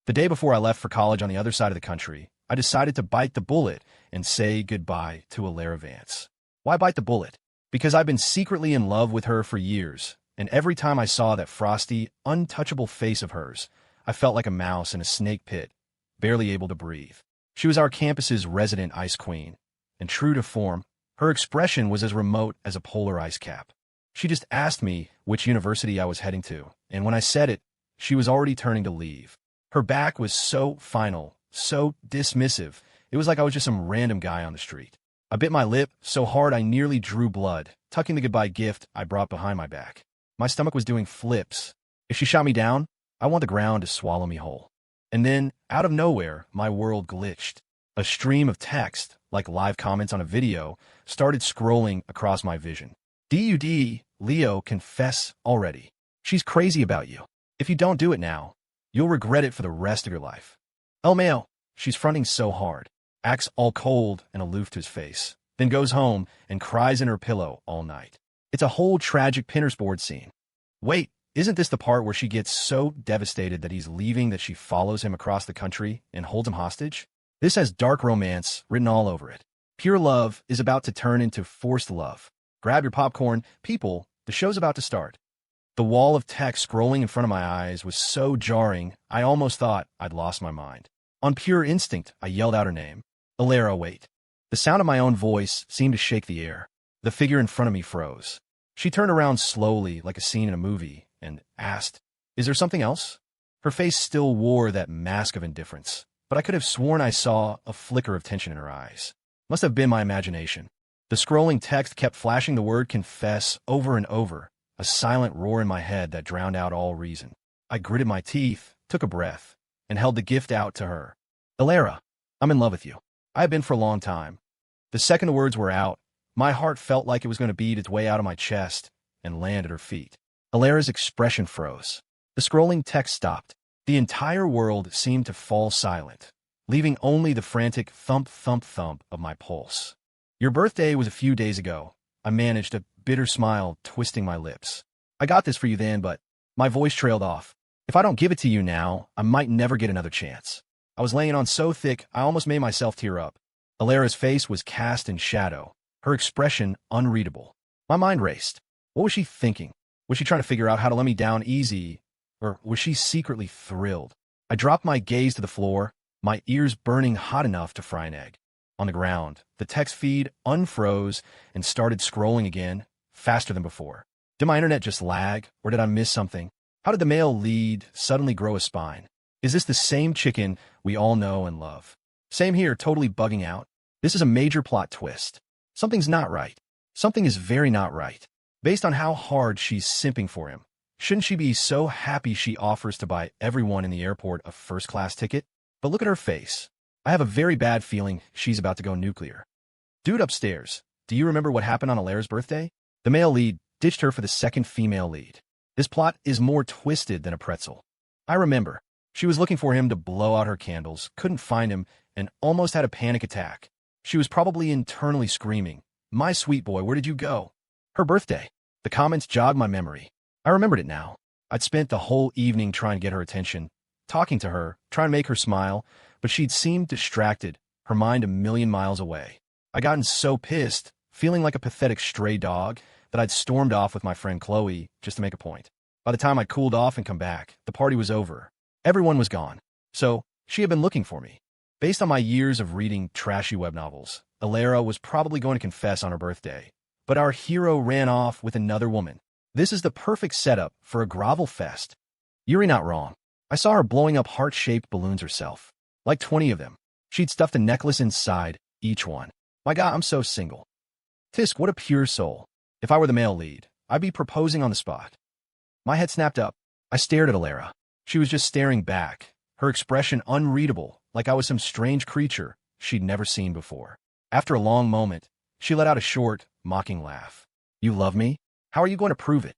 The day before I left for college on the other side of the country, I decided to bite the bullet and say goodbye to Alara Vance. Why bite the bullet? Because I've been secretly in love with her for years, and every time I saw that frosty, untouchable face of hers, I felt like a mouse in a snake pit, barely able to breathe. She was our campus's resident ice queen, and true to form, her expression was as remote as a polar ice cap. She just asked me which university I was heading to, and when I said it, she was already turning to leave. Her back was so final, so dismissive, it was like I was just some random guy on the street. I bit my lip so hard I nearly drew blood, tucking the goodbye gift I brought behind my back. My stomach was doing flips. If she shot me down, I want the ground to swallow me whole. And then, out of nowhere, my world glitched. A stream of text, like live comments on a video, started scrolling across my vision. DUD, Leo, confess already. She's crazy about you. If you don't do it now, you'll regret it for the rest of your life. LMAO, she's fronting so hard, acts all cold and aloof to his face, then goes home and cries in her pillow all night. It's a whole tragic Pinterest board scene. Wait, isn't this the part where she gets so devastated that he's leaving that she follows him across the country and holds him hostage? This has dark romance written all over it. Pure love is about to turn into forced love. Grab your popcorn. People, the show's about to start. The wall of text scrolling in front of my eyes was so jarring, I almost thought I'd lost my mind. On pure instinct, I yelled out her name. Alara, wait. The sound of my own voice seemed to shake the air. The figure in front of me froze. She turned around slowly, like a scene in a movie, and asked, "Is there something else?" Her face still wore that mask of indifference, but I could have sworn I saw a flicker of tension in her eyes. Must have been my imagination. The scrolling text kept flashing the word confess over and over, a silent roar in my head that drowned out all reason. I gritted my teeth, took a breath, and held the gift out to her. Alara, I'm in love with you. I have been for a long time. The second the words were out, my heart felt like it was going to beat its way out of my chest and land at her feet. Alara's expression froze. The scrolling text stopped. The entire world seemed to fall silent, leaving only the frantic thump, thump, thump of my pulse. Your birthday was a few days ago. I managed a bitter smile, twisting my lips. I got this for you then, but my voice trailed off. If I don't give it to you now, I might never get another chance. I was laying on so thick, I almost made myself tear up. Alara's face was cast in shadow, her expression unreadable. My mind raced. What was she thinking? Was she trying to figure out how to let me down easy, or was she secretly thrilled? I dropped my gaze to the floor, my ears burning hot enough to fry an egg. On the ground, the text feed unfroze and started scrolling again, faster than before. Did my internet just lag, or did I miss something? How did the male lead suddenly grow a spine? Is this the same chicken we all know and love? Same here, totally bugging out. This is a major plot twist. Something's not right. Something is very not right. Based on how hard she's simping for him, shouldn't she be so happy she offers to buy everyone in the airport a first-class ticket? But look at her face. I have a very bad feeling she's about to go nuclear. Dude upstairs, do you remember what happened on Alara's birthday? The male lead ditched her for the second female lead. This plot is more twisted than a pretzel. I remember. She was looking for him to blow out her candles, couldn't find him, and almost had a panic attack. She was probably internally screaming, "My sweet boy, where did you go?" Her birthday. The comments jogged my memory. I remembered it now. I'd spent the whole evening trying to get her attention, talking to her, trying to make her smile, but she'd seemed distracted, her mind a million miles away. I'd gotten so pissed, feeling like a pathetic stray dog, that I'd stormed off with my friend Chloe just to make a point. By the time I'd cooled off and come back, the party was over. Everyone was gone. So, she had been looking for me. Based on my years of reading trashy web novels, Alara was probably going to confess on her birthday. But our hero ran off with another woman. This is the perfect setup for a grovel fest. You're not wrong. I saw her blowing up heart-shaped balloons herself. Like 20 of them. She'd stuffed a necklace inside each one. My God, I'm so single. Tisk, what a pure soul. If I were the male lead, I'd be proposing on the spot. My head snapped up. I stared at Alara. She was just staring back, her expression unreadable, like I was some strange creature she'd never seen before. After a long moment, she let out a short, mocking laugh. You love me? How are you going to prove it?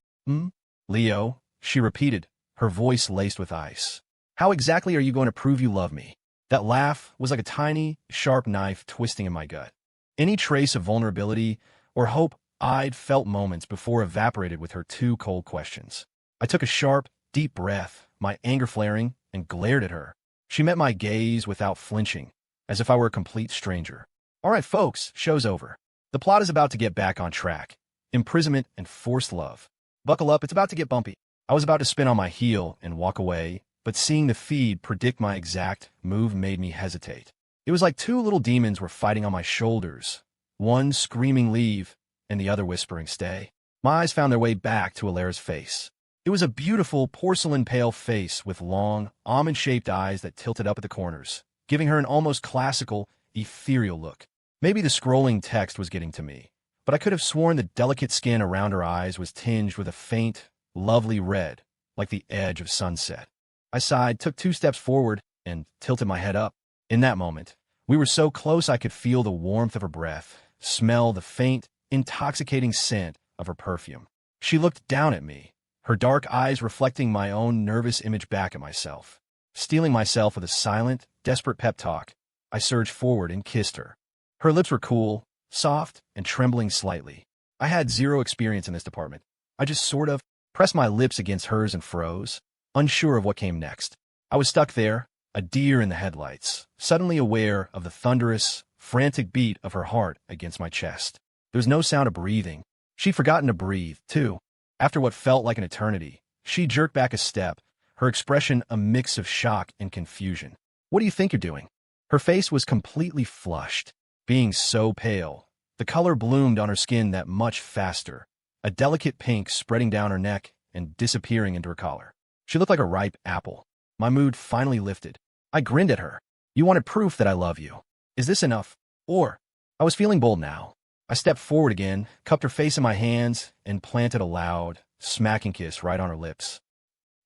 Leo, she repeated, her voice laced with ice. How exactly are you going to prove you love me? That laugh was like a tiny, sharp knife twisting in my gut. Any trace of vulnerability or hope I'd felt moments before evaporated with her two cold questions. I took a sharp, deep breath, my anger flaring, and glared at her. She met my gaze without flinching, as if I were a complete stranger. All right, folks, show's over. The plot is about to get back on track. Imprisonment and forced love. Buckle up, it's about to get bumpy. I was about to spin on my heel and walk away, but seeing the feed predict my exact move made me hesitate. It was like two little demons were fighting on my shoulders, one screaming leave and the other whispering stay. My eyes found their way back to Alara's face. It was a beautiful porcelain-pale face with long, almond-shaped eyes that tilted up at the corners, giving her an almost classical, ethereal look. Maybe the scrolling text was getting to me, but I could have sworn the delicate skin around her eyes was tinged with a faint, lovely red, like the edge of sunset. I sighed, took 2 steps forward, and tilted my head up. In that moment, we were so close I could feel the warmth of her breath, smell the faint, intoxicating scent of her perfume. She looked down at me, her dark eyes reflecting my own nervous image back at myself. Steeling myself with a silent, desperate pep talk, I surged forward and kissed her. Her lips were cool, soft, and trembling slightly. I had zero experience in this department. I just sort of pressed my lips against hers and froze, unsure of what came next. I was stuck there, a deer in the headlights, suddenly aware of the thunderous, frantic beat of her heart against my chest. There was no sound of breathing. She'd forgotten to breathe, too. After what felt like an eternity, she jerked back a step, her expression a mix of shock and confusion. "What do you think you're doing?" Her face was completely flushed. Being so pale, the color bloomed on her skin that much faster, a delicate pink spreading down her neck and disappearing into her collar. She looked like a ripe apple. My mood finally lifted. I grinned at her. "You wanted proof that I love you. Is this enough?" Or, I was feeling bold now. I stepped forward again, cupped her face in my hands, and planted a loud, smacking kiss right on her lips.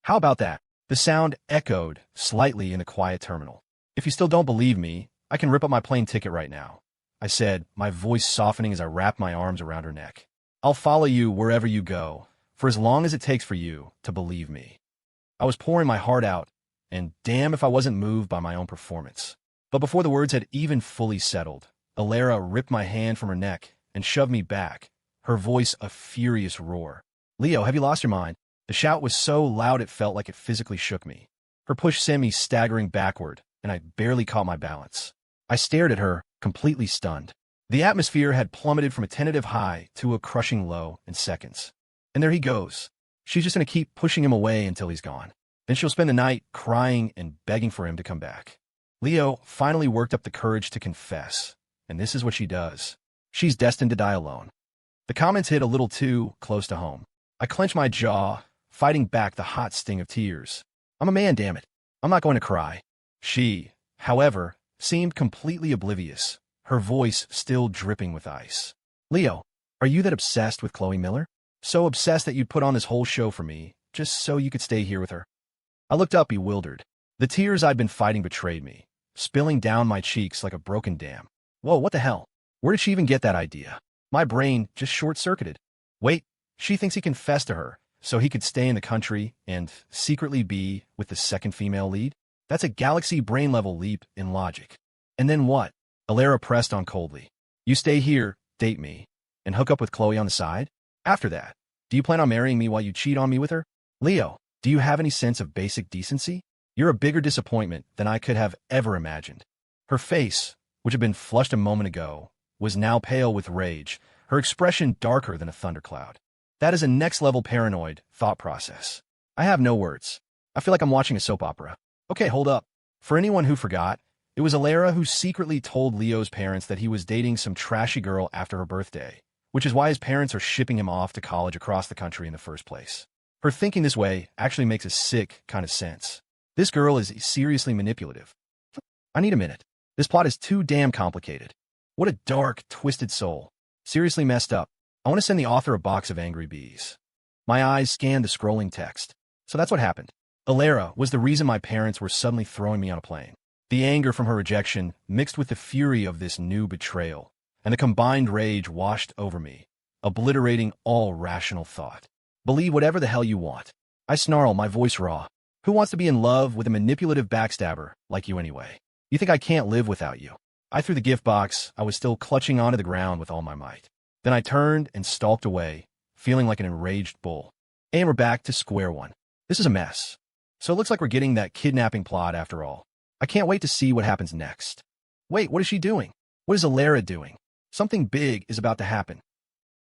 "How about that?" The sound echoed slightly in the quiet terminal. "If you still don't believe me, I can rip up my plane ticket right now," I said, my voice softening as I wrapped my arms around her neck. "I'll follow you wherever you go, for as long as it takes for you to believe me." I was pouring my heart out, and damn if I wasn't moved by my own performance. But before the words had even fully settled, Alara ripped my hand from her neck and shoved me back, her voice a furious roar. "Leo, have you lost your mind?" The shout was so loud it felt like it physically shook me. Her push sent me staggering backward, and I barely caught my balance. I stared at her, completely stunned. The atmosphere had plummeted from a tentative high to a crushing low in seconds. And there he goes. She's just going to keep pushing him away until he's gone. Then she'll spend the night crying and begging for him to come back. Leo finally worked up the courage to confess, and this is what she does. She's destined to die alone. The comments hit a little too close to home. I clenched my jaw, fighting back the hot sting of tears. I'm a man, damn it. I'm not going to cry. She, however, seemed completely oblivious, her voice still dripping with ice. "Leo, are you that obsessed with Chloe Miller? So obsessed that you'd put on this whole show for me, just so you could stay here with her?" I looked up bewildered. The tears I'd been fighting betrayed me, spilling down my cheeks like a broken dam. Whoa, what the hell? Where did she even get that idea? My brain just short-circuited. Wait, she thinks he confessed to her, so he could stay in the country and secretly be with the second female lead? That's a galaxy brain-level leap in logic. And then what? Alara pressed on coldly. "You stay here, date me, and hook up with Chloe on the side? After that, do you plan on marrying me while you cheat on me with her? Leo, do you have any sense of basic decency? You're a bigger disappointment than I could have ever imagined." Her face, which had been flushed a moment ago, was now pale with rage, her expression darker than a thundercloud. That is a next-level paranoid thought process. I have no words. I feel like I'm watching a soap opera. Okay, hold up. For anyone who forgot, it was Alara who secretly told Leo's parents that he was dating some trashy girl after her birthday, which is why his parents are shipping him off to college across the country in the first place. Her thinking this way actually makes a sick kind of sense. This girl is seriously manipulative. I need a minute. This plot is too damn complicated. What a dark, twisted soul. Seriously messed up. I want to send the author a box of angry bees. My eyes scanned the scrolling text. So that's what happened. Alara was the reason my parents were suddenly throwing me on a plane. The anger from her rejection mixed with the fury of this new betrayal, and the combined rage washed over me, obliterating all rational thought. "Believe whatever the hell you want." I snarl, my voice raw. "Who wants to be in love with a manipulative backstabber like you anyway? You think I can't live without you?" I threw the gift box I was still clutching onto the ground with all my might. Then I turned and stalked away, feeling like an enraged bull. And we're back to square one. This is a mess. So it looks like we're getting that kidnapping plot after all. I can't wait to see what happens next. Wait, what is she doing? What is Alara doing? Something big is about to happen.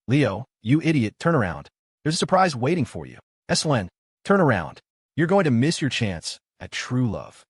Leo, you idiot, turn around. There's a surprise waiting for you. Eslen, turn around. You're going to miss your chance at true love.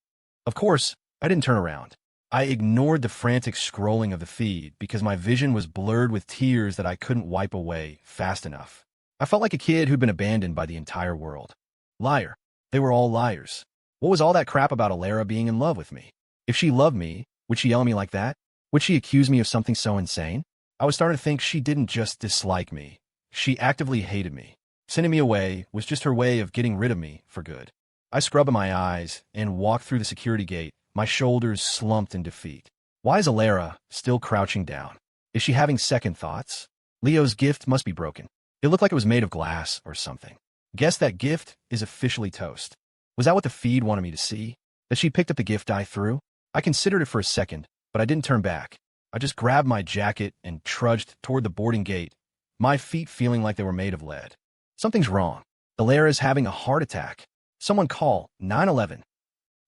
Of course, I didn't turn around. I ignored the frantic scrolling of the feed because my vision was blurred with tears that I couldn't wipe away fast enough. I felt like a kid who'd been abandoned by the entire world. Liar. They were all liars. What was all that crap about Alara being in love with me? If she loved me, would she yell at me like that? Would she accuse me of something so insane? I was starting to think she didn't just dislike me. She actively hated me. Sending me away was just her way of getting rid of me for good. I scrubbed my eyes and walked through the security gate, my shoulders slumped in defeat. Why is Alara still crouching down? Is she having second thoughts? Leo's gift must be broken. It looked like it was made of glass or something. Guess that gift is officially toast. Was that what the feed wanted me to see? That she picked up the gift I threw? I considered it for a second, but I didn't turn back. I just grabbed my jacket and trudged toward the boarding gate, my feet feeling like they were made of lead. Something's wrong. Alara's having a heart attack. Someone call 911.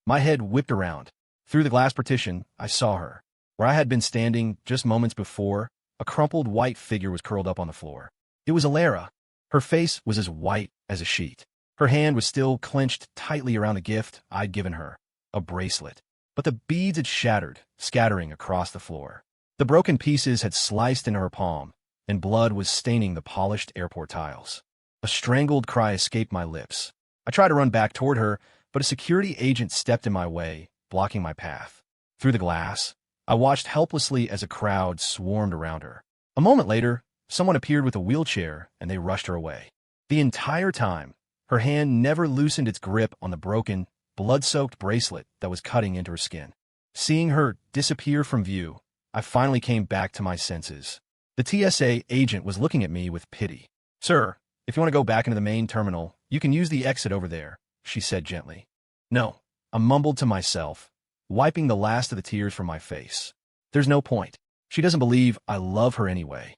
My head whipped around. Through the glass partition, I saw her. Where I had been standing just moments before, a crumpled white figure was curled up on the floor. It was Alara. Her face was as white as a sheet. Her hand was still clenched tightly around the gift I'd given her, a bracelet. But the beads had shattered, scattering across the floor. The broken pieces had sliced into her palm, and blood was staining the polished airport tiles. A strangled cry escaped my lips. I tried to run back toward her, but a security agent stepped in my way, blocking my path. Through the glass, I watched helplessly as a crowd swarmed around her. A moment later, someone appeared with a wheelchair, and they rushed her away. The entire time, her hand never loosened its grip on the broken, blood-soaked bracelet that was cutting into her skin. Seeing her disappear from view, I finally came back to my senses. The TSA agent was looking at me with pity. "Sir, if you want to go back into the main terminal, you can use the exit over there," she said gently. "No," I mumbled to myself, wiping the last of the tears from my face. "There's no point. She doesn't believe I love her anyway."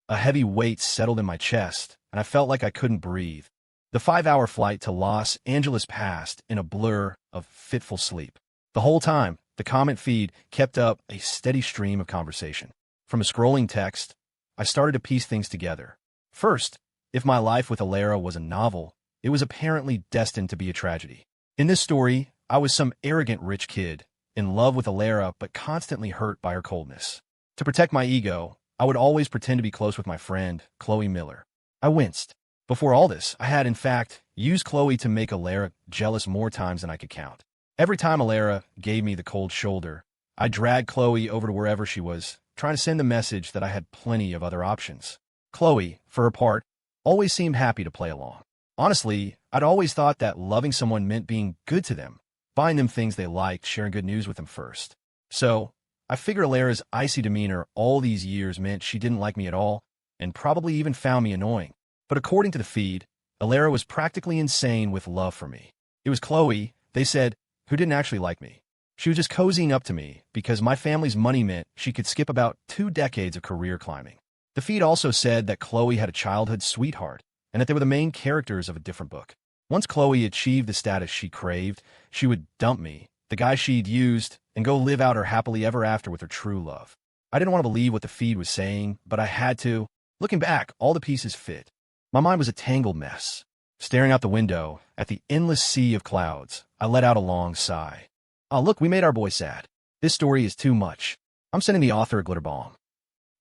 A heavy weight settled in my chest, and I felt like I couldn't breathe. The 5-hour flight to Los Angeles passed in a blur of fitful sleep. The whole time, the comment feed kept up a steady stream of conversation. From a scrolling text, I started to piece things together. First, if my life with Alara was a novel, it was apparently destined to be a tragedy. In this story, I was some arrogant rich kid, in love with Alara but constantly hurt by her coldness. To protect my ego, I would always pretend to be close with my friend, Chloe Miller. I winced. Before all this, I had, in fact, used Chloe to make Alara jealous more times than I could count. Every time Alara gave me the cold shoulder, I dragged Chloe over to wherever she was, trying to send the message that I had plenty of other options. Chloe, for her part, always seemed happy to play along. Honestly, I'd always thought that loving someone meant being good to them, buying them things they liked, sharing good news with them first. So, I figured Alara's icy demeanor all these years meant she didn't like me at all, and probably even found me annoying. But according to the feed, Alara was practically insane with love for me. It was Chloe, they said, who didn't actually like me. She was just cozying up to me because my family's money meant she could skip about 2 decades of career climbing. The feed also said that Chloe had a childhood sweetheart and that they were the main characters of a different book. Once Chloe achieved the status she craved, she would dump me, the guy she'd used, and go live out her happily ever after with her true love. I didn't want to believe what the feed was saying, but I had to. Looking back, all the pieces fit. My mind was a tangled mess. Staring out the window at the endless sea of clouds, I let out a long sigh. "Oh, look, we made our boy sad. This story is too much. I'm sending the author a glitter bomb."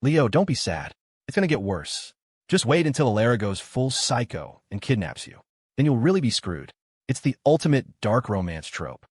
"Leo, don't be sad. It's going to get worse. Just wait until Alara goes full psycho and kidnaps you. Then you'll really be screwed. It's the ultimate dark romance trope."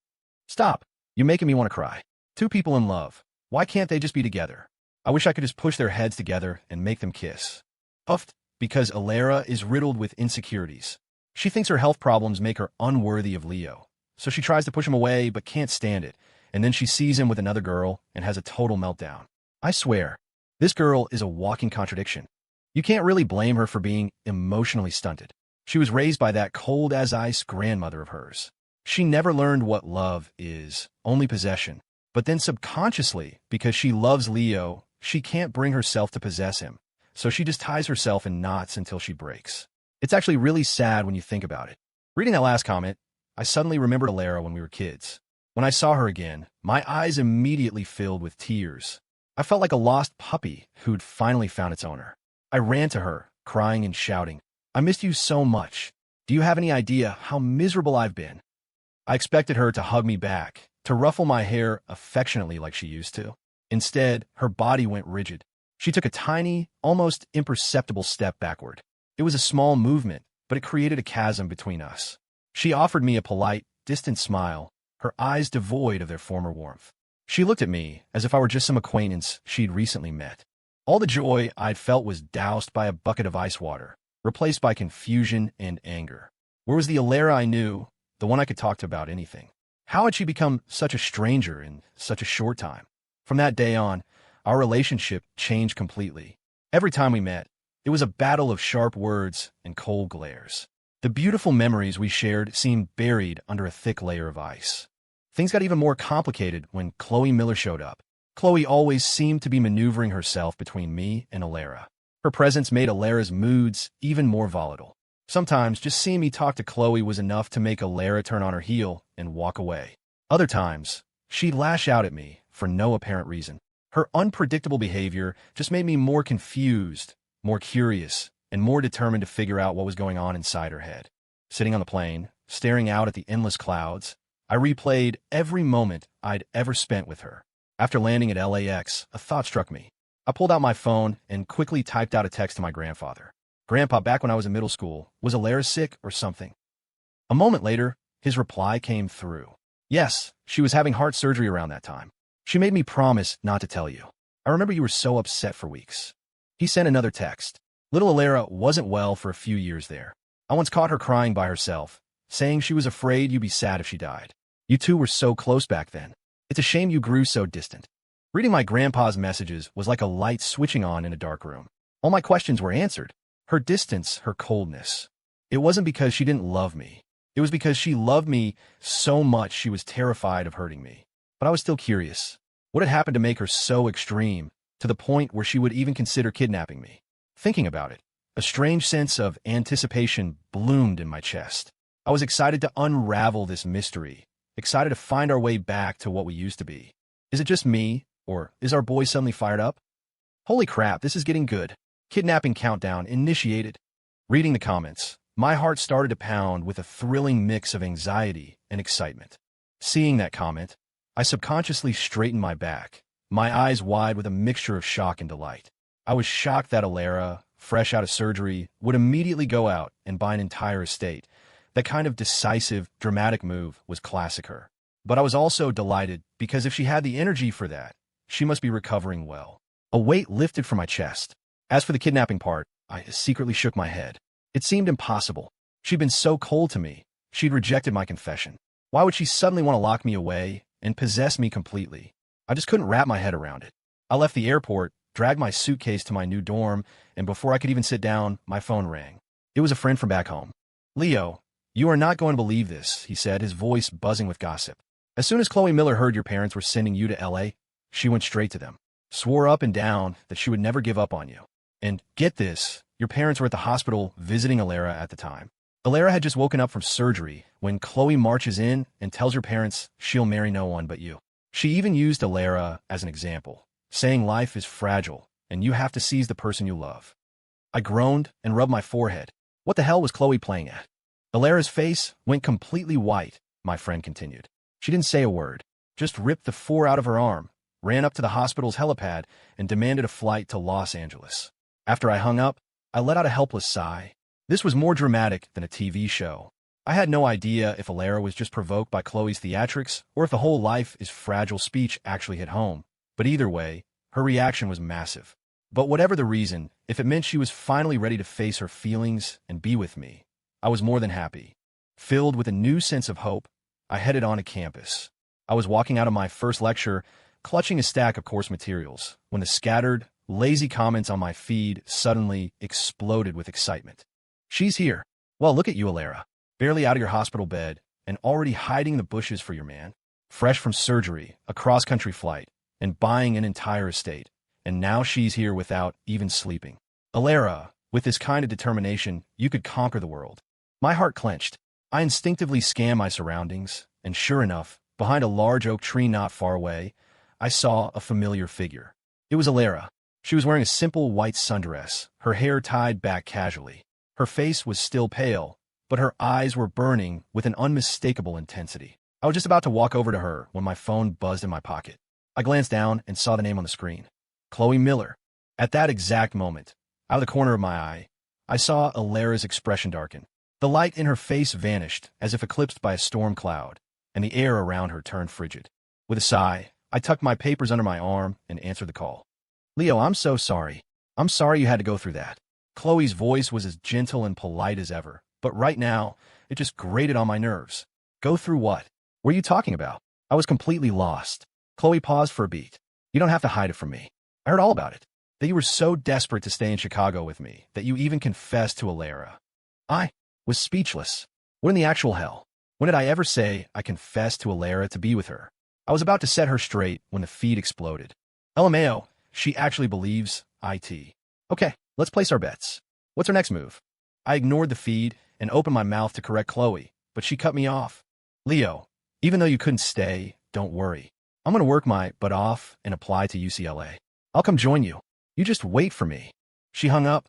"Stop. You're making me want to cry. 2 people in love. Why can't they just be together? I wish I could just push their heads together and make them kiss." Uffed, because Alara is riddled with insecurities. She thinks her health problems make her unworthy of Leo, so she tries to push him away but can't stand it, and then she sees him with another girl and has a total meltdown. I swear, this girl is a walking contradiction. You can't really blame her for being emotionally stunted. She was raised by that cold-as-ice grandmother of hers. She never learned what love is, only possession. But then subconsciously, because she loves Leo, she can't bring herself to possess him, so she just ties herself in knots until she breaks. It's actually really sad when you think about it. Reading that last comment, I suddenly remembered Alara when we were kids. When I saw her again, my eyes immediately filled with tears. I felt like a lost puppy who'd finally found its owner. I ran to her, crying and shouting, "I missed you so much. Do you have any idea how miserable I've been?" I expected her to hug me back, to ruffle my hair affectionately like she used to. Instead, her body went rigid. She took a tiny, almost imperceptible step backward. It was a small movement, but it created a chasm between us. She offered me a polite, distant smile, her eyes devoid of their former warmth. She looked at me as if I were just some acquaintance she'd recently met. All the joy I'd felt was doused by a bucket of ice water, replaced by confusion and anger. Where was the Alara I knew, the one I could talk to about anything? How had she become such a stranger in such a short time? From that day on, our relationship changed completely. Every time we met, it was a battle of sharp words and cold glares. The beautiful memories we shared seemed buried under a thick layer of ice. Things got even more complicated when Chloe Miller showed up. Chloe always seemed to be maneuvering herself between me and Alara. Her presence made Alara's moods even more volatile. Sometimes just seeing me talk to Chloe was enough to make Alara turn on her heel and walk away. Other times, she'd lash out at me for no apparent reason. Her unpredictable behavior just made me more confused, more curious, and more determined to figure out what was going on inside her head. Sitting on the plane, staring out at the endless clouds, I replayed every moment I'd ever spent with her. After landing at LAX, a thought struck me. I pulled out my phone and quickly typed out a text to my grandfather. "Grandpa, back when I was in middle school, was Alara sick or something?" A moment later, his reply came through. "Yes, she was having heart surgery around that time. She made me promise not to tell you. I remember you were so upset for weeks." He sent another text. "Little Alara wasn't well for a few years there. I once caught her crying by herself, saying she was afraid you'd be sad if she died. You two were so close back then. It's a shame you grew so distant." Reading my grandpa's messages was like a light switching on in a dark room. All my questions were answered. Her distance, her coldness. It wasn't because she didn't love me. It was because she loved me so much she was terrified of hurting me. But I was still curious. What had happened to make her so extreme, to the point where she would even consider kidnapping me? Thinking about it, a strange sense of anticipation bloomed in my chest. I was excited to unravel this mystery, excited to find our way back to what we used to be. Is it just me, or is our boy suddenly fired up? Holy crap, this is getting good. Kidnapping countdown initiated. Reading the comments, my heart started to pound with a thrilling mix of anxiety and excitement. Seeing that comment, I subconsciously straightened my back, my eyes wide with a mixture of shock and delight. I was shocked that Alara, fresh out of surgery, would immediately go out and buy an entire estate. That kind of decisive, dramatic move was classic her. But I was also delighted because if she had the energy for that, she must be recovering well. A weight lifted from my chest. As for the kidnapping part, I secretly shook my head. It seemed impossible. She'd been so cold to me. She'd rejected my confession. Why would she suddenly want to lock me away and possess me completely? I just couldn't wrap my head around it. I left the airport, dragged my suitcase to my new dorm, and before I could even sit down, my phone rang. It was a friend from back home. "Leo, you are not going to believe this," he said, his voice buzzing with gossip. "As soon as Chloe Miller heard your parents were sending you to LA, she went straight to them. Swore up and down that she would never give up on you. And get this, your parents were at the hospital visiting Alara at the time. Alara had just woken up from surgery when Chloe marches in and tells her parents she'll marry no one but you. She even used Alara as an example, saying life is fragile and you have to seize the person you love." I groaned and rubbed my forehead. What the hell was Chloe playing at? Alara's face went completely white, my friend continued. She didn't say a word, just ripped the 4 out of her arm, ran up to the hospital's helipad, and demanded a flight to Los Angeles. After I hung up, I let out a helpless sigh. This was more dramatic than a TV show. I had no idea if Alara was just provoked by Chloe's theatrics or if the whole life is fragile speech actually hit home. But either way, her reaction was massive. But whatever the reason, if it meant she was finally ready to face her feelings and be with me, I was more than happy. Filled with a new sense of hope, I headed on to campus. I was walking out of my first lecture, clutching a stack of course materials, when the scattered, lazy comments on my feed suddenly exploded with excitement. "She's here. Well, look at you, Alara. Barely out of your hospital bed and already hiding in the bushes for your man. Fresh from surgery, a cross-country flight, and buying an entire estate. And now she's here without even sleeping. Alara, with this kind of determination, you could conquer the world." My heart clenched. I instinctively scanned my surroundings, and sure enough, Behind a large oak tree not far away, I saw a familiar figure. It was Alara. She was wearing a simple white sundress, her hair tied back casually. Her face was still pale, but her eyes were burning with an unmistakable intensity. I was just about to walk over to her when my phone buzzed in my pocket. I glanced down and saw the name on the screen. Chloe Miller. At that exact moment, out of the corner of my eye, I saw Alara's expression darken. The light in her face vanished as if eclipsed by a storm cloud, and the air around her turned frigid. With a sigh, I tucked my papers under my arm and answered the call. Leo, I'm so sorry. I'm sorry you had to go through that. Chloe's voice was as gentle and polite as ever, but right now, it just grated on my nerves. Go through what? What are you talking about? I was completely lost. Chloe paused for a beat. You don't have to hide it from me. I heard all about it. That you were so desperate to stay in Chicago with me that you even confessed to Alara. I was speechless. What in the actual hell? When did I ever say I confessed to Alara to be with her? I was about to set her straight when the feed exploded. LMAO, she actually believes IT. Okay, let's place our bets. What's our next move? I ignored the feed and opened my mouth to correct Chloe, but she cut me off. Leo, even though you couldn't stay, don't worry. I'm going to work my butt off and apply to UCLA. I'll come join you. You just wait for me. She hung up,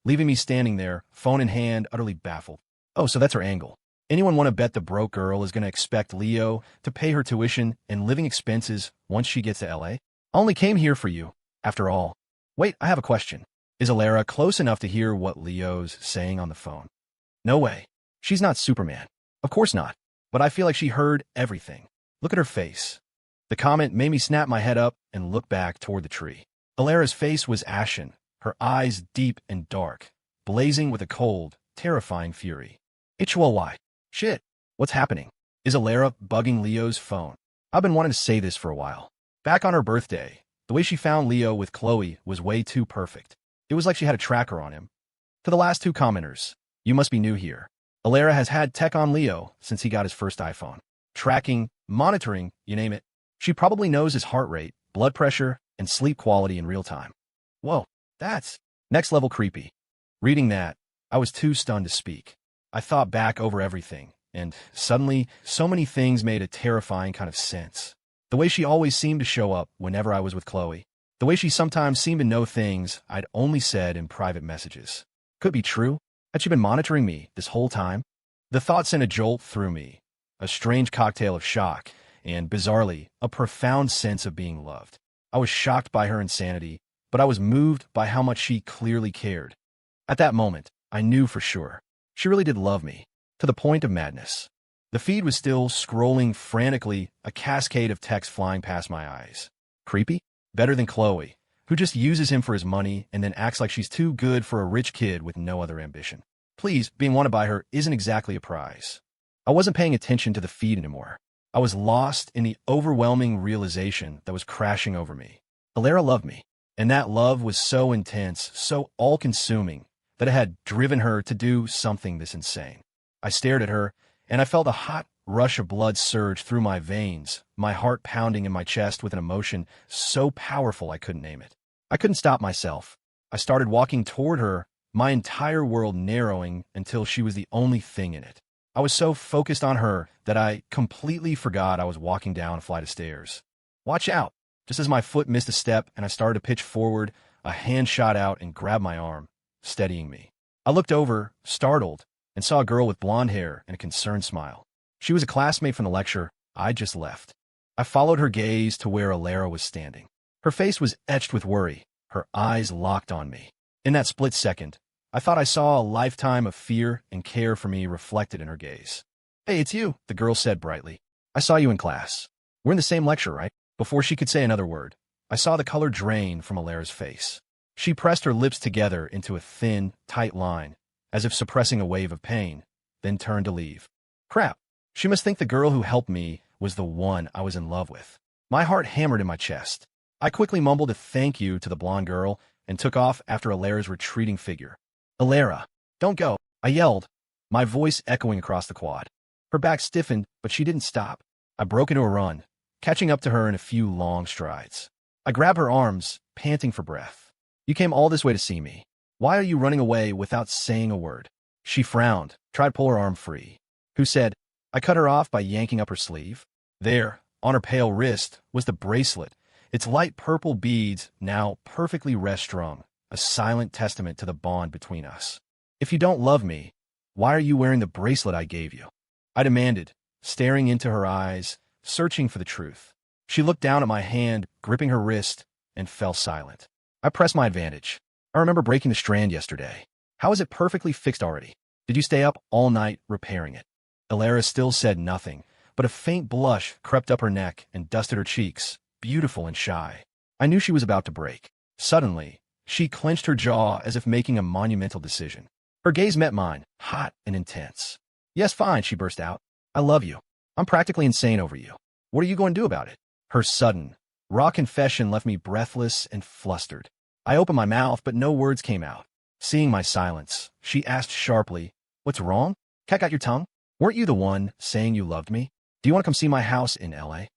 leaving me standing there, phone in hand, utterly baffled. Oh, so that's her angle. Anyone want to bet the broke girl is going to expect Leo to pay her tuition and living expenses once she gets to LA? I only came here for you, after all. Wait, I have a question. Is Alara close enough to hear what Leo's saying on the phone? No way. She's not Superman. Of course not. But I feel like she heard everything. Look at her face. The comment made me snap my head up and look back toward the tree. Alara's face was ashen, her eyes deep and dark, blazing with a cold, terrifying fury. HLY. Shit. What's happening? Is Alara bugging Leo's phone? I've been wanting to say this for a while. Back on her birthday, the way she found Leo with Chloe was way too perfect. It was like she had a tracker on him. To the last two commenters, you must be new here. Alara has had tech on Leo since he got his first iPhone. Tracking, monitoring, you name it. She probably knows his heart rate, blood pressure, and sleep quality in real time. Whoa, that's next level creepy. Reading that, I was too stunned to speak. I thought back over everything, and suddenly, so many things made a terrifying kind of sense. The way she always seemed to show up whenever I was with Chloe. The way she sometimes seemed to know things I'd only said in private messages. Could be true. Had she been monitoring me this whole time? The thought sent a jolt through me, a strange cocktail of shock, and, bizarrely, a profound sense of being loved. I was shocked by her insanity, but I was moved by how much she clearly cared. At that moment, I knew for sure. She really did love me, to the point of madness. The feed was still scrolling frantically, a cascade of text flying past my eyes. Creepy? Better than Chloe, who just uses him for his money and then acts like she's too good for a rich kid with no other ambition. Please, being wanted by her isn't exactly a prize. I wasn't paying attention to the feed anymore. I was lost in the overwhelming realization that was crashing over me. Alara loved me, and that love was so intense, so all-consuming, that it had driven her to do something this insane. I stared at her, and I felt a hot rush of blood surge through my veins, my heart pounding in my chest with an emotion so powerful I couldn't name it. I couldn't stop myself. I started walking toward her, my entire world narrowing until she was the only thing in it. I was so focused on her that I completely forgot I was walking down a flight of stairs. Watch out! Just as my foot missed a step and I started to pitch forward, a hand shot out and grabbed my arm, steadying me. I looked over, startled, and saw a girl with blonde hair and a concerned smile. She was a classmate from the lecture I just left. I followed her gaze to where Alara was standing. Her face was etched with worry, her eyes locked on me. In that split second, I thought I saw a lifetime of fear and care for me reflected in her gaze. Hey, it's you, the girl said brightly. I saw you in class. We're in the same lecture, right? Before she could say another word, I saw the color drain from Alara's face. She pressed her lips together into a thin, tight line, as if suppressing a wave of pain, then turned to leave. Crap. She must think the girl who helped me was the one I was in love with. My heart hammered in my chest. I quickly mumbled a thank you to the blonde girl and took off after Alara's retreating figure. Alara, don't go, I yelled, my voice echoing across the quad. Her back stiffened, but she didn't stop. I broke into a run, catching up to her in a few long strides. I grabbed her arms, panting for breath. You came all this way to see me. Why are you running away without saying a word? She frowned, tried to pull her arm free. Who said? I cut her off by yanking up her sleeve. There, on her pale wrist, was the bracelet, its light purple beads now perfectly rest-strung, a silent testament to the bond between us. "If you don't love me, why are you wearing the bracelet I gave you?" I demanded, staring into her eyes, searching for the truth. She looked down at my hand, gripping her wrist, and fell silent. I pressed my advantage. "I remember breaking the strand yesterday. How is it perfectly fixed already? Did you stay up all night repairing it?" Elara still said nothing, but a faint blush crept up her neck and dusted her cheeks, beautiful and shy. I knew she was about to break. Suddenly, she clenched her jaw as if making a monumental decision. Her gaze met mine, hot and intense. "Yes, fine," she burst out. "I love you. I'm practically insane over you. What are you going to do about it?" Her sudden, raw confession left me breathless and flustered. I opened my mouth, but no words came out. Seeing my silence, she asked sharply, "What's wrong? Cat got your tongue? Weren't you the one saying you loved me? Do you want to come see my house in L.A.?"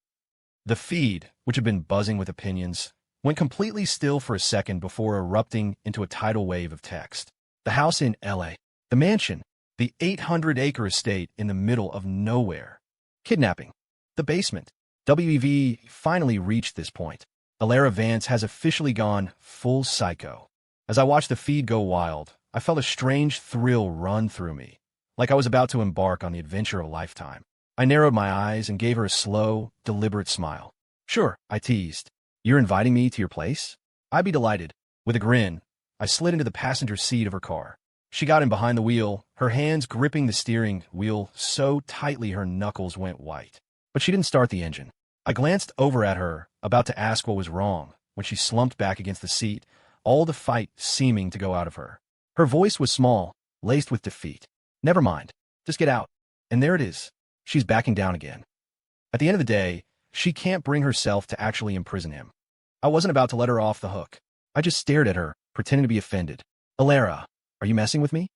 The feed, which had been buzzing with opinions, went completely still for a second before erupting into a tidal wave of text. The house in L.A., the mansion, the 800-acre estate in the middle of nowhere. Kidnapping. The basement. WEV finally reached this point. Elara Vance has officially gone full psycho. As I watched the feed go wild, I felt a strange thrill run through me, like I was about to embark on the adventure of a lifetime. I narrowed my eyes and gave her a slow, deliberate smile. "Sure," I teased. "You're inviting me to your place? I'd be delighted." With a grin, I slid into the passenger seat of her car. She got in behind the wheel, her hands gripping the steering wheel so tightly her knuckles went white. But she didn't start the engine. I glanced over at her, about to ask what was wrong, when she slumped back against the seat, all the fight seeming to go out of her. Her voice was small, laced with defeat. "Never mind. Just get out." And there it is. She's backing down again. At the end of the day, she can't bring herself to actually imprison him. I wasn't about to let her off the hook. I just stared at her, pretending to be offended. "Elara, are you messing with me?"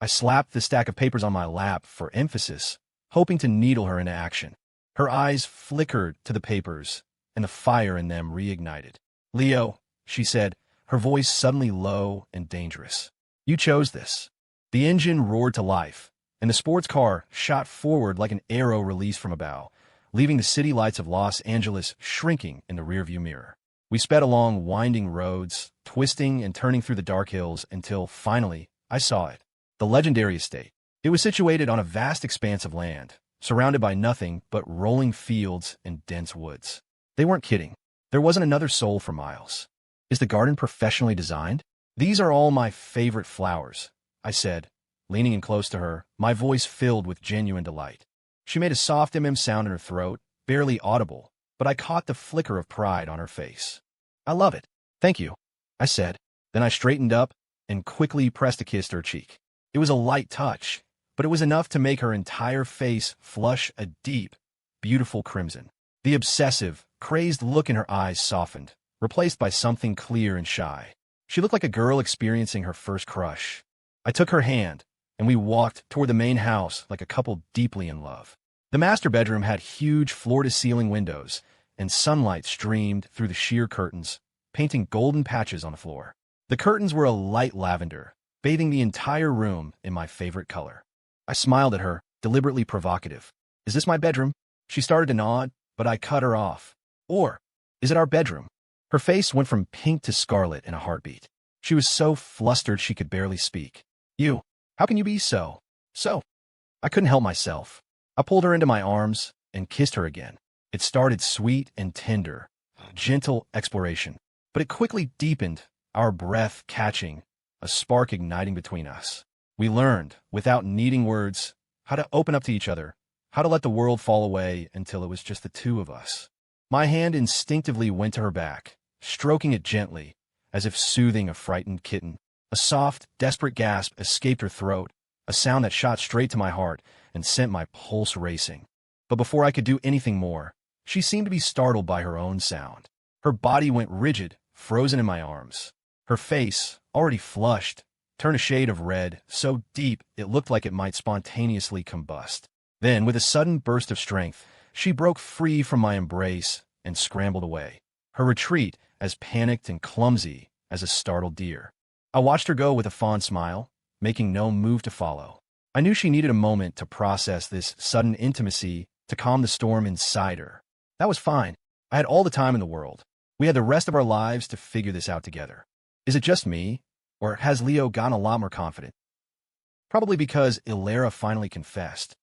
I slapped the stack of papers on my lap for emphasis, hoping to needle her into action. Her eyes flickered to the papers, and the fire in them reignited. "Leo," she said, her voice suddenly low and dangerous. "You chose this." The engine roared to life, and the sports car shot forward like an arrow released from a bow, leaving the city lights of Los Angeles shrinking in the rearview mirror. We sped along winding roads, twisting and turning through the dark hills until, finally, I saw it. The legendary estate. It was situated on a vast expanse of land, surrounded by nothing but rolling fields and dense woods. They weren't kidding. There wasn't another soul for miles. "Is the garden professionally designed?" "These are all my favorite flowers," I said, leaning in close to her, my voice filled with genuine delight. She made a soft sound in her throat, barely audible, but I caught the flicker of pride on her face. "I love it. Thank you," I said. Then I straightened up and quickly pressed a kiss to her cheek. It was a light touch, but it was enough to make her entire face flush a deep, beautiful crimson. The obsessive, crazed look in her eyes softened, replaced by something clear and shy. She looked like a girl experiencing her first crush. I took her hand, and we walked toward the main house like a couple deeply in love. The master bedroom had huge floor-to-ceiling windows, and sunlight streamed through the sheer curtains, painting golden patches on the floor. The curtains were a light lavender, bathing the entire room in my favorite color. I smiled at her, deliberately provocative. "Is this my bedroom?" She started to nod, but I cut her off. "Or, is it our bedroom?" Her face went from pink to scarlet in a heartbeat. She was so flustered she could barely speak. How can you be so? I couldn't help myself. I pulled her into my arms and kissed her again. It started sweet and tender, gentle exploration, but it quickly deepened, our breath catching, a spark igniting between us. We learned, without needing words, how to open up to each other, how to let the world fall away until it was just the two of us. My hand instinctively went to her back, stroking it gently, as if soothing a frightened kitten. A soft, desperate gasp escaped her throat, a sound that shot straight to my heart and sent my pulse racing. But before I could do anything more, she seemed to be startled by her own sound. Her body went rigid, frozen in my arms. Her face, already flushed, turned a shade of red, so deep it looked like it might spontaneously combust. Then, with a sudden burst of strength, she broke free from my embrace and scrambled away, her retreat as panicked and clumsy as a startled deer. I watched her go with a fond smile, making no move to follow. I knew she needed a moment to process this sudden intimacy to calm the storm inside her. That was fine. I had all the time in the world. We had the rest of our lives to figure this out together. Is it just me, or has Leo gotten a lot more confident? Probably because Ilera finally confessed.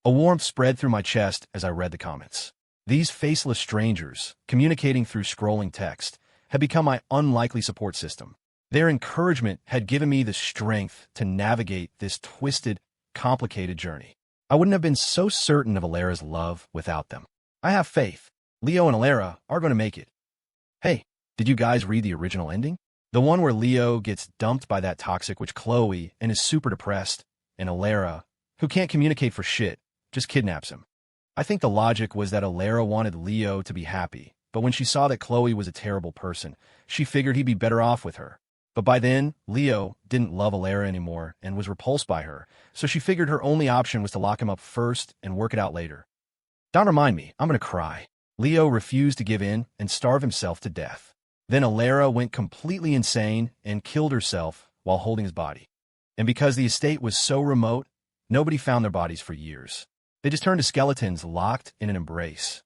A warmth spread through my chest as I read the comments. These faceless strangers, communicating through scrolling text, had become my unlikely support system. Their encouragement had given me the strength to navigate this twisted, complicated journey. I wouldn't have been so certain of Ilera's love without them. I have faith. Leo and Ilera are going to make it. Hey, did you guys read the original ending? The one where Leo gets dumped by that toxic witch Chloe and is super depressed, and Ilera, who can't communicate for shit, just kidnaps him. I think the logic was that Ilera wanted Leo to be happy, but when she saw that Chloe was a terrible person, she figured he'd be better off with her. But by then, Leo didn't love Ilera anymore and was repulsed by her, so she figured her only option was to lock him up first and work it out later. Don't remind me, I'm gonna cry. Leo refused to give in and starve himself to death. Then Ilera went completely insane and killed herself while holding his body. And because the estate was so remote, nobody found their bodies for years. They just turned to skeletons locked in an embrace.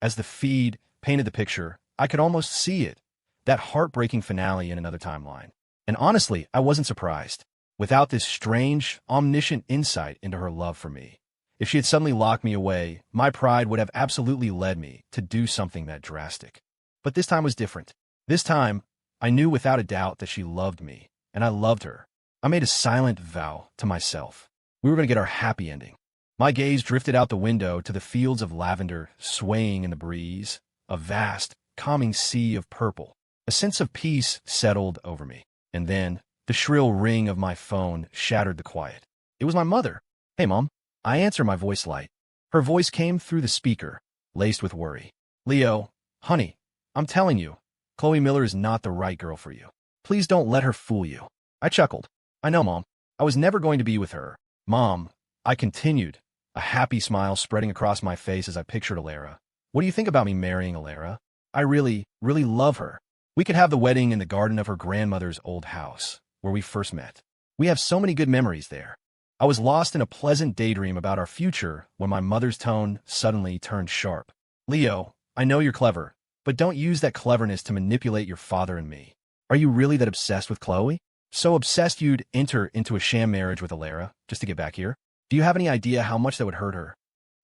As the feed painted the picture, I could almost see it, that heartbreaking finale in another timeline. And honestly, I wasn't surprised. Without this strange, omniscient insight into her love for me, if she had suddenly locked me away, my pride would have absolutely led me to do something that drastic. But this time was different. This time, I knew without a doubt that she loved me, and I loved her. I made a silent vow to myself. We were going to get our happy ending. My gaze drifted out the window to the fields of lavender swaying in the breeze, a vast, calming sea of purple. A sense of peace settled over me. And then, the shrill ring of my phone shattered the quiet. It was my mother. Hey, Mom. I answered, my voice light. Her voice came through the speaker, laced with worry. Leo, honey, I'm telling you, Chloe Miller is not the right girl for you. Please don't let her fool you. I chuckled. I know, Mom. I was never going to be with her. Mom, I continued, a happy smile spreading across my face as I pictured Ilera. What do you think about me marrying Ilera? I really, really love her. We could have the wedding in the garden of her grandmother's old house, where we first met. We have so many good memories there. I was lost in a pleasant daydream about our future when my mother's tone suddenly turned sharp. Leo, I know you're clever, but don't use that cleverness to manipulate your father and me. Are you really that obsessed with Chloe? So obsessed you'd enter into a sham marriage with Ilera just to get back here? Do you have any idea how much that would hurt her?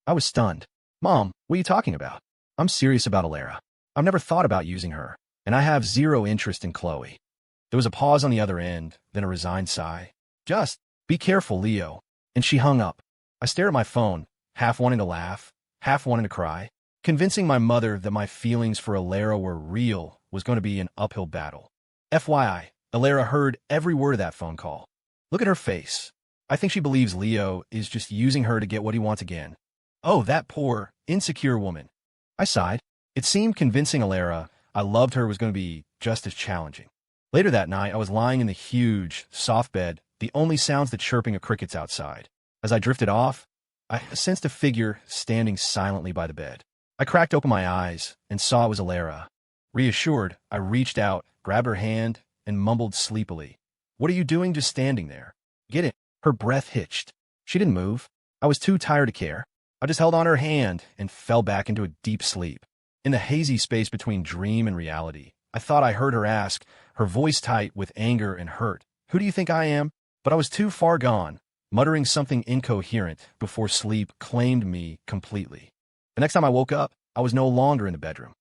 I was stunned. Mom, what are you talking about? I'm serious about Ilera. I've never thought about using her, and I have zero interest in Chloe. There was a pause on the other end, then a resigned sigh. Just be careful, Leo. And she hung up. I stared at my phone, half wanting to laugh, half wanting to cry. Convincing my mother that my feelings for Ilera were real was going to be an uphill battle. FYI, Ilera heard every word of that phone call. Look at her face. I think she believes Leo is just using her to get what he wants again. Oh, that poor, insecure woman. I sighed. It seemed convincing Ilera I loved her was going to be just as challenging. Later that night, I was lying in the huge, soft bed, the only sounds the chirping of crickets outside. As I drifted off, I sensed a figure standing silently by the bed. I cracked open my eyes and saw it was Ilera. Reassured, I reached out, grabbed her hand, and mumbled sleepily, "What are you doing just standing there? Get it." Her breath hitched. She didn't move. I was too tired to care. I just held on her hand and fell back into a deep sleep. In the hazy space between dream and reality, I thought I heard her ask, her voice tight with anger and hurt, "Who do you think I am?" But I was too far gone, muttering something incoherent before sleep claimed me completely. The next time I woke up, I was no longer in the bedroom,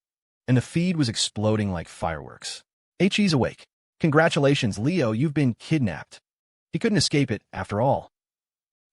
and the feed was exploding like fireworks. HE's awake. Congratulations, Leo, you've been kidnapped. He couldn't escape it, after all.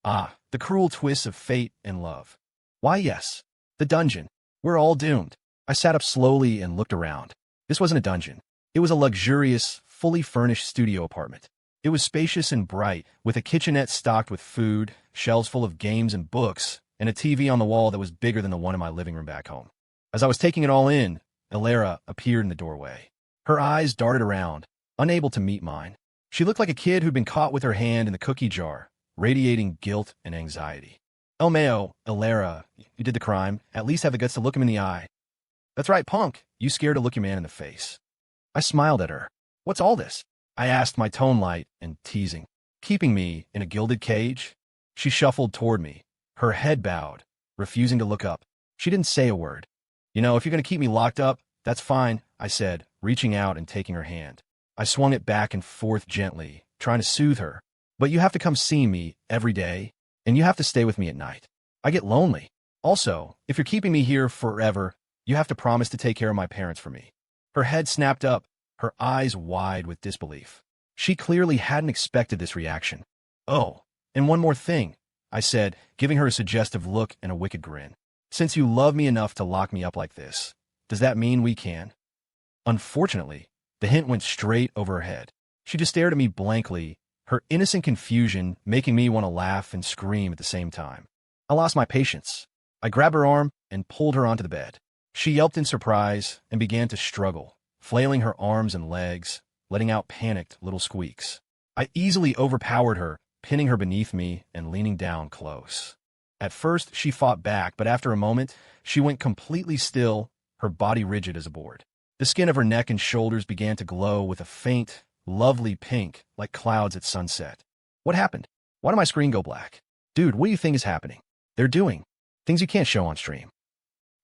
Ah, the cruel twists of fate and love. Why, yes, the dungeon. We're all doomed. I sat up slowly and looked around. This wasn't a dungeon. It was a luxurious, fully furnished studio apartment. It was spacious and bright, with a kitchenette stocked with food, shelves full of games and books, and a TV on the wall that was bigger than the one in my living room back home. As I was taking it all in, Ilera appeared in the doorway. Her eyes darted around, unable to meet mine. She looked like a kid who'd been caught with her hand in the cookie jar, radiating guilt and anxiety. El Mayo, Ilera, you did the crime. At least have the guts to look him in the eye. That's right, punk. You scared to look your man in the face. I smiled at her. What's all this? I asked, my tone light and teasing. Keeping me in a gilded cage? She shuffled toward me, her head bowed, refusing to look up. She didn't say a word. You know, if you're going to keep me locked up, that's fine, I said, reaching out and taking her hand. I swung it back and forth gently, trying to soothe her. But you have to come see me every day, and you have to stay with me at night. I get lonely. Also, if you're keeping me here forever, you have to promise to take care of my parents for me. Her head snapped up, her eyes wide with disbelief. She clearly hadn't expected this reaction. Oh, and one more thing, I said, giving her a suggestive look and a wicked grin. Since you love me enough to lock me up like this, does that mean we can? Unfortunately, the hint went straight over her head. She just stared at me blankly, her innocent confusion making me want to laugh and scream at the same time. I lost my patience. I grabbed her arm and pulled her onto the bed. She yelped in surprise and began to struggle, flailing her arms and legs, letting out panicked little squeaks. I easily overpowered her, pinning her beneath me and leaning down close. At first, she fought back, but after a moment, she went completely still, her body rigid as a board. The skin of her neck and shoulders began to glow with a faint, lovely pink, like clouds at sunset. What happened? Why did my screen go black? Dude, what do you think is happening? They're doing things you can't show on stream.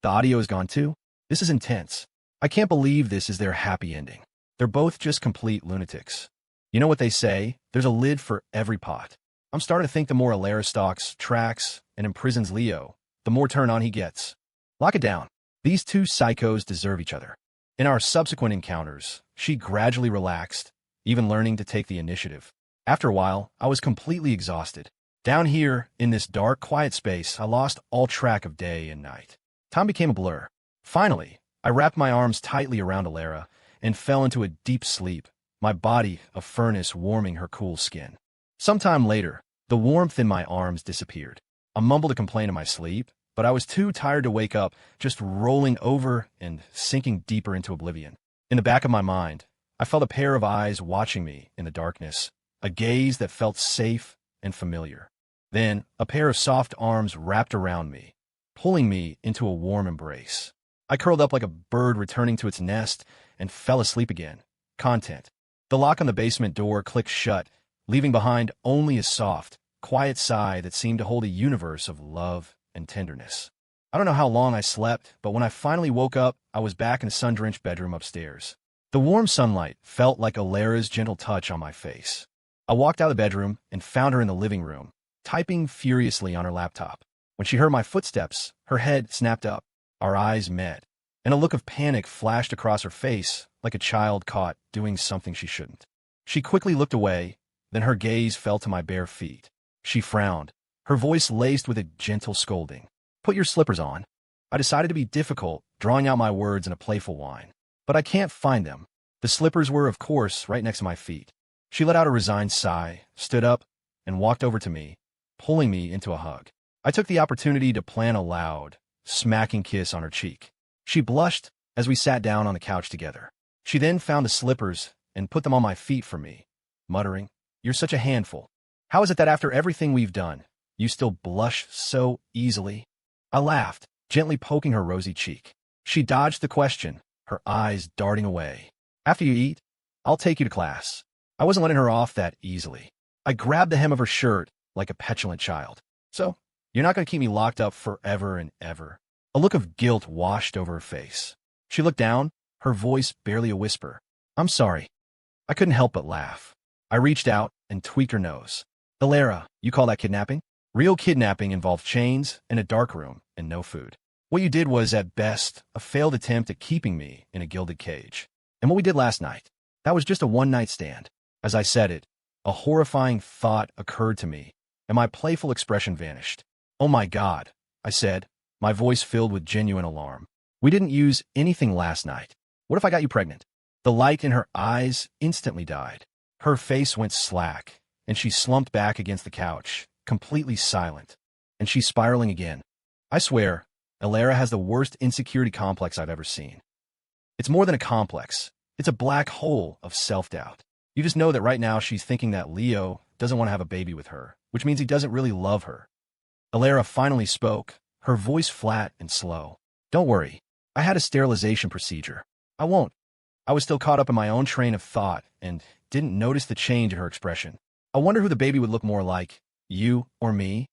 The audio is gone too? This is intense. I can't believe this is their happy ending. They're both just complete lunatics. You know what they say? There's a lid for every pot. I'm starting to think the more Alara stalks, tracks, and imprisons Leo, the more turn on he gets. Lock it down. These two psychos deserve each other. In our subsequent encounters, she gradually relaxed, even learning to take the initiative. After a while, I was completely exhausted. Down here, in this dark, quiet space, I lost all track of day and night. Time became a blur. Finally, I wrapped my arms tightly around Alara and fell into a deep sleep, my body a furnace warming her cool skin. Sometime later, the warmth in my arms disappeared. I mumbled a complaint in my sleep, but I was too tired to wake up, just rolling over and sinking deeper into oblivion. In the back of my mind, I felt a pair of eyes watching me in the darkness, a gaze that felt safe and familiar. Then, a pair of soft arms wrapped around me, pulling me into a warm embrace. I curled up like a bird returning to its nest and fell asleep again. Content. The lock on the basement door clicked shut, leaving behind only a soft, quiet sigh that seemed to hold a universe of love and tenderness. I don't know how long I slept, but when I finally woke up, I was back in the sun-drenched bedroom upstairs. The warm sunlight felt like Alara's gentle touch on my face. I walked out of the bedroom and found her in the living room, typing furiously on her laptop. When she heard my footsteps, her head snapped up. Our eyes met, and a look of panic flashed across her face like a child caught doing something she shouldn't. She quickly looked away, then her gaze fell to my bare feet. She frowned, her voice laced with a gentle scolding. Put your slippers on. I decided to be difficult, drawing out my words in a playful whine. But I can't find them. The slippers were, of course, right next to my feet. She let out a resigned sigh, stood up, and walked over to me, pulling me into a hug. I took the opportunity to plant a loud, smacking kiss on her cheek. She blushed as we sat down on the couch together. She then found the slippers and put them on my feet for me, muttering, "You're such a handful. How is it that after everything we've done, you still blush so easily?" I laughed, gently poking her rosy cheek. She dodged the question, her eyes darting away. "After you eat, I'll take you to class." I wasn't letting her off that easily. I grabbed the hem of her shirt like a petulant child. "So, you're not going to keep me locked up forever and ever?" A look of guilt washed over her face. She looked down, her voice barely a whisper. "I'm sorry." I couldn't help but laugh. I reached out and tweaked her nose. "Alara, you call that kidnapping? Real kidnapping involved chains and a dark room and no food. What you did was, at best, a failed attempt at keeping me in a gilded cage. And what we did last night, that was just a one-night stand." As I said it, a horrifying thought occurred to me, and my playful expression vanished. "Oh my God," I said, my voice filled with genuine alarm. "We didn't use anything last night. What if I got you pregnant?" The light in her eyes instantly died. Her face went slack, and she slumped back against the couch, completely silent. And she's spiraling again. I swear, Alara has the worst insecurity complex I've ever seen. It's more than a complex. It's a black hole of self-doubt. You just know that right now she's thinking that Leo doesn't want to have a baby with her, which means he doesn't really love her. Alara finally spoke, her voice flat and slow. "Don't worry. I had a sterilization procedure. I won't." I was still caught up in my own train of thought and didn't notice the change in her expression. "I wonder who the baby would look more like, you or me?"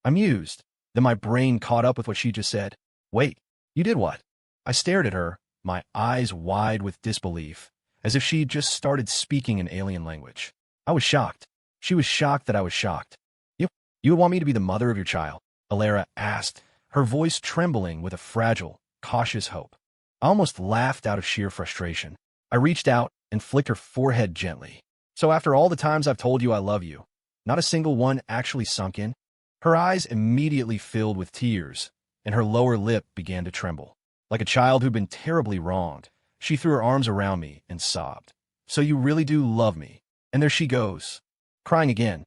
I mused. Then my brain caught up with what she just said. Wait, you did what? I stared at her, my eyes wide with disbelief, as if she'd just started speaking an alien language. I was shocked. She was shocked that I was shocked. You would want me to be the mother of your child? Alara asked, her voice trembling with a fragile, cautious hope. I almost laughed out of sheer frustration. I reached out and flicked her forehead gently. So after all the times I've told you I love you, not a single one actually sunk in? Her eyes immediately filled with tears, and her lower lip began to tremble. Like a child who'd been terribly wronged, she threw her arms around me and sobbed. So you really do love me. And there she goes, crying again.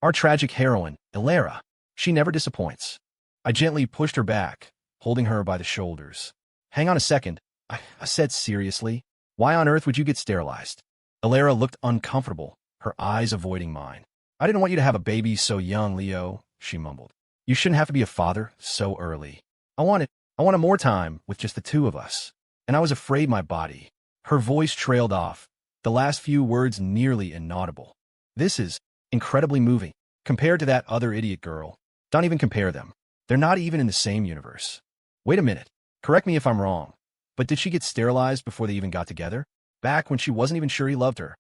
Our tragic heroine, Alara. She never disappoints. I gently pushed her back, holding her by the shoulders. Hang on a second, I said seriously. Why on earth would you get sterilized? Alara looked uncomfortable, her eyes avoiding mine. I didn't want you to have a baby so young, Leo, she mumbled. You shouldn't have to be a father so early. I wanted more time with just the two of us. And I was afraid my body. Her voice trailed off, the last few words nearly inaudible. This is incredibly moving. Compared to that other idiot girl, don't even compare them. They're not even in the same universe. Wait a minute. Correct me if I'm wrong. But did she get sterilized before they even got together? Back when she wasn't even sure he loved her?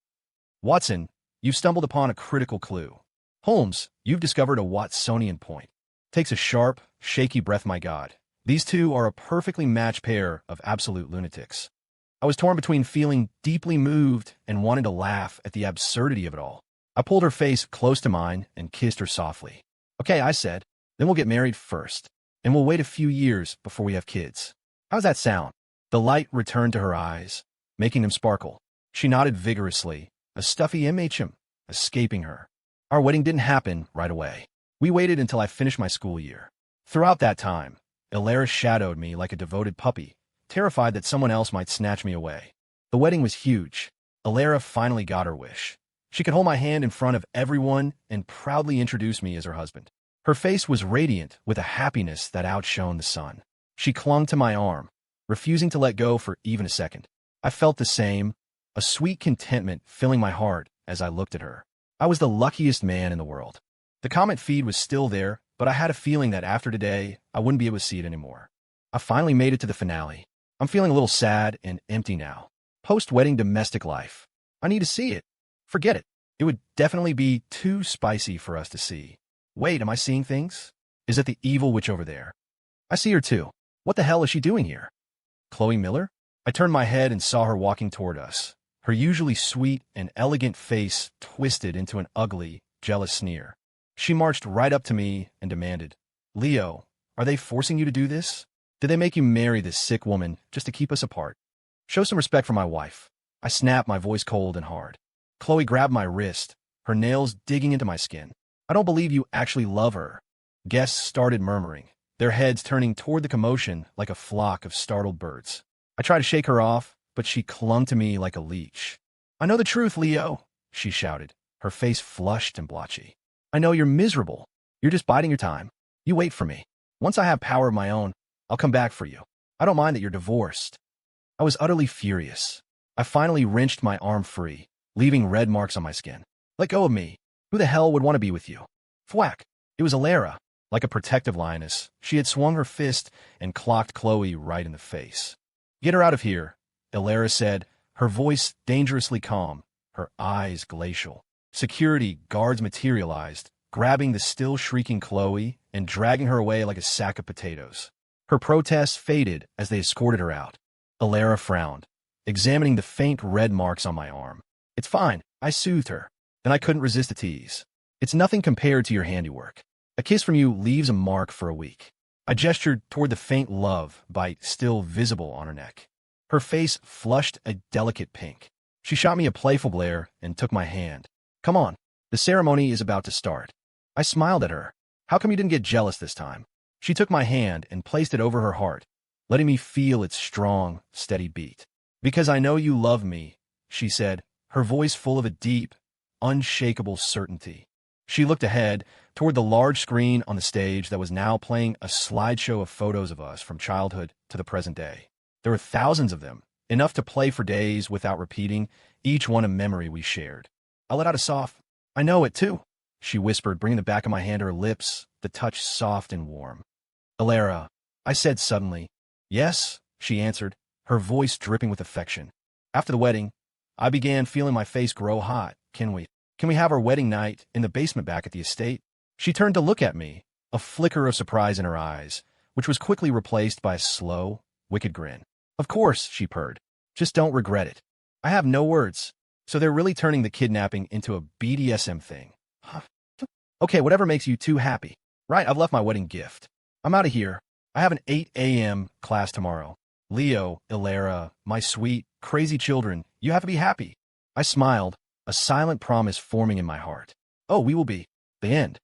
Watson, you've stumbled upon a critical clue. Holmes, you've discovered a Watsonian point. Takes a sharp, shaky breath, my God. These two are a perfectly matched pair of absolute lunatics. I was torn between feeling deeply moved and wanting to laugh at the absurdity of it all. I pulled her face close to mine and kissed her softly. Okay, I said, then we'll get married first, and we'll wait a few years before we have kids. How's that sound? The light returned to her eyes, making them sparkle. She nodded vigorously, a stuffy MHM escaping her. Our wedding didn't happen right away. We waited until I finished my school year. Throughout that time, Alara shadowed me like a devoted puppy, terrified that someone else might snatch me away. The wedding was huge. Alara finally got her wish. She could hold my hand in front of everyone and proudly introduce me as her husband. Her face was radiant with a happiness that outshone the sun. She clung to my arm, refusing to let go for even a second. I felt the same, a sweet contentment filling my heart as I looked at her. I was the luckiest man in the world. The comment feed was still there, but I had a feeling that after today, I wouldn't be able to see it anymore. I finally made it to the finale. I'm feeling a little sad and empty now. Post-wedding domestic life. I need to see it. Forget it. It would definitely be too spicy for us to see. Wait, am I seeing things? Is it the evil witch over there? I see her too. What the hell is she doing here? Chloe Miller? I turned my head and saw her walking toward us, her usually sweet and elegant face twisted into an ugly, jealous sneer. She marched right up to me and demanded, Leo, are they forcing you to do this? Did they make you marry this sick woman just to keep us apart? Show some respect for my wife. I snapped, my voice cold and hard. Chloe grabbed my wrist, her nails digging into my skin. I don't believe you actually love her. Guests started murmuring, their heads turning toward the commotion like a flock of startled birds. I tried to shake her off, but she clung to me like a leech. I know the truth, Leo, she shouted, her face flushed and blotchy. I know you're miserable. You're just biding your time. You wait for me. Once I have power of my own, I'll come back for you. I don't mind that you're divorced. I was utterly furious. I finally wrenched my arm free, leaving red marks on my skin. Let go of me. Who the hell would want to be with you? Thwack. It was Alara. Like a protective lioness, she had swung her fist and clocked Chloe right in the face. Get her out of here, Alara said, her voice dangerously calm, her eyes glacial. Security guards materialized, grabbing the still shrieking Chloe and dragging her away like a sack of potatoes. Her protests faded as they escorted her out. Alara frowned, examining the faint red marks on my arm. It's fine, I soothed her. Then I couldn't resist a tease. It's nothing compared to your handiwork. A kiss from you leaves a mark for a week. I gestured toward the faint love bite still visible on her neck. Her face flushed a delicate pink. She shot me a playful glare and took my hand. Come on, the ceremony is about to start. I smiled at her. How come you didn't get jealous this time? She took my hand and placed it over her heart, letting me feel its strong, steady beat. Because I know you love me, she said, her voice full of a deep, unshakable certainty. She looked ahead, toward the large screen on the stage that was now playing a slideshow of photos of us from childhood to the present day. There were thousands of them, enough to play for days without repeating, each one a memory we shared. I let out a soft, I know it too, she whispered, bringing the back of my hand to her lips, the touch soft and warm. Alara, I said suddenly. Yes, she answered, her voice dripping with affection. After the wedding, I began feeling my face grow hot. Can we have our wedding night in the basement back at the estate? She turned to look at me, a flicker of surprise in her eyes, which was quickly replaced by a slow, wicked grin. Of course, she purred. Just don't regret it. I have no words. So they're really turning the kidnapping into a BDSM thing. Huh. Okay, whatever makes you two happy. Right, I've left my wedding gift. I'm out of here. I have an 8 a.m. class tomorrow. Leo, Ilara, my sweet, crazy children, you have to be happy. I smiled, a silent promise forming in my heart. Oh, we will be. The end.